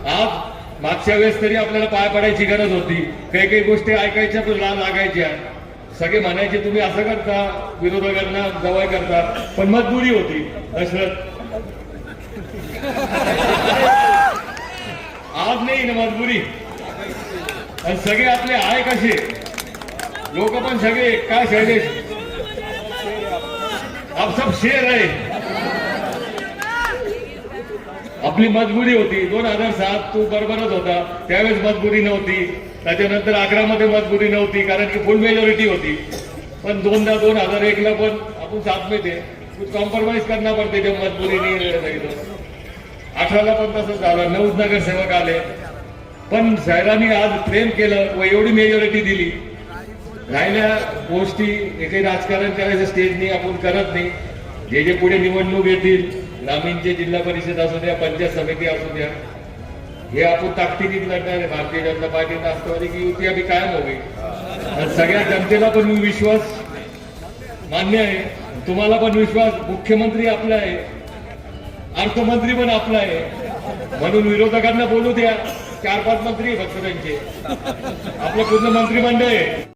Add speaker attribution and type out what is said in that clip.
Speaker 1: आज मागच्या वेळेस तरी आपल्याला पाय पडायची गरज होती, काही काही गोष्टी ऐकायच्या पण लागायच्या, सगळे म्हणायचे तुम्ही असं करता, विरोधकांना जवळ करता, पण मजबुरी होती. दशरथ आज नाही ना मजबुरी. आणि सगळे आपले आहे कसे लोक पण सगळे काय शैलेश आप सब शेर आहे. आपली मजबुरी होती. 2007 तू बरोबरच होता, त्यावेळेस मजबुरी नव्हती. त्याच्यानंतर 11 मध्ये मजबुरी नव्हती कारण की फुल मेजॉरिटी होती. पण 2001 ला पण आपण साथ में थे, कुछ कॉम्प्रोमाइज करना पडते जब मजबुरी नहीं रही. 18 पण तसंच झालं. 9 नगरसेवक आले, पण शहराने आज प्रेम केलं व एवढी मेजॉरिटी दिली. राहिल्या गोष्टी काही राजकारण करायचं स्टेजनी आपण करत नाही. जे जे पुढे निवडणूक येतील, ग्रामीणचे जिल्हा परिषद असू द्या, पंचायत समिती असू द्या, हे आपण ताकदीने लढणार आहे. भारतीय जनता पार्टी राष्ट्रवादी की युती अभी कायम हो गई. सगळ्या जनतेला पण विश्वास मान्य आहे, तुम्हाला पण विश्वास. मुख्यमंत्री आपला आहे, अर्थमंत्री पण आपला आहे, म्हणून विरोधकांना बोलू द्या. 4-5 मंत्री फक्त त्यांचे, आपलं पूर्ण मंत्रिमंडळ आहे.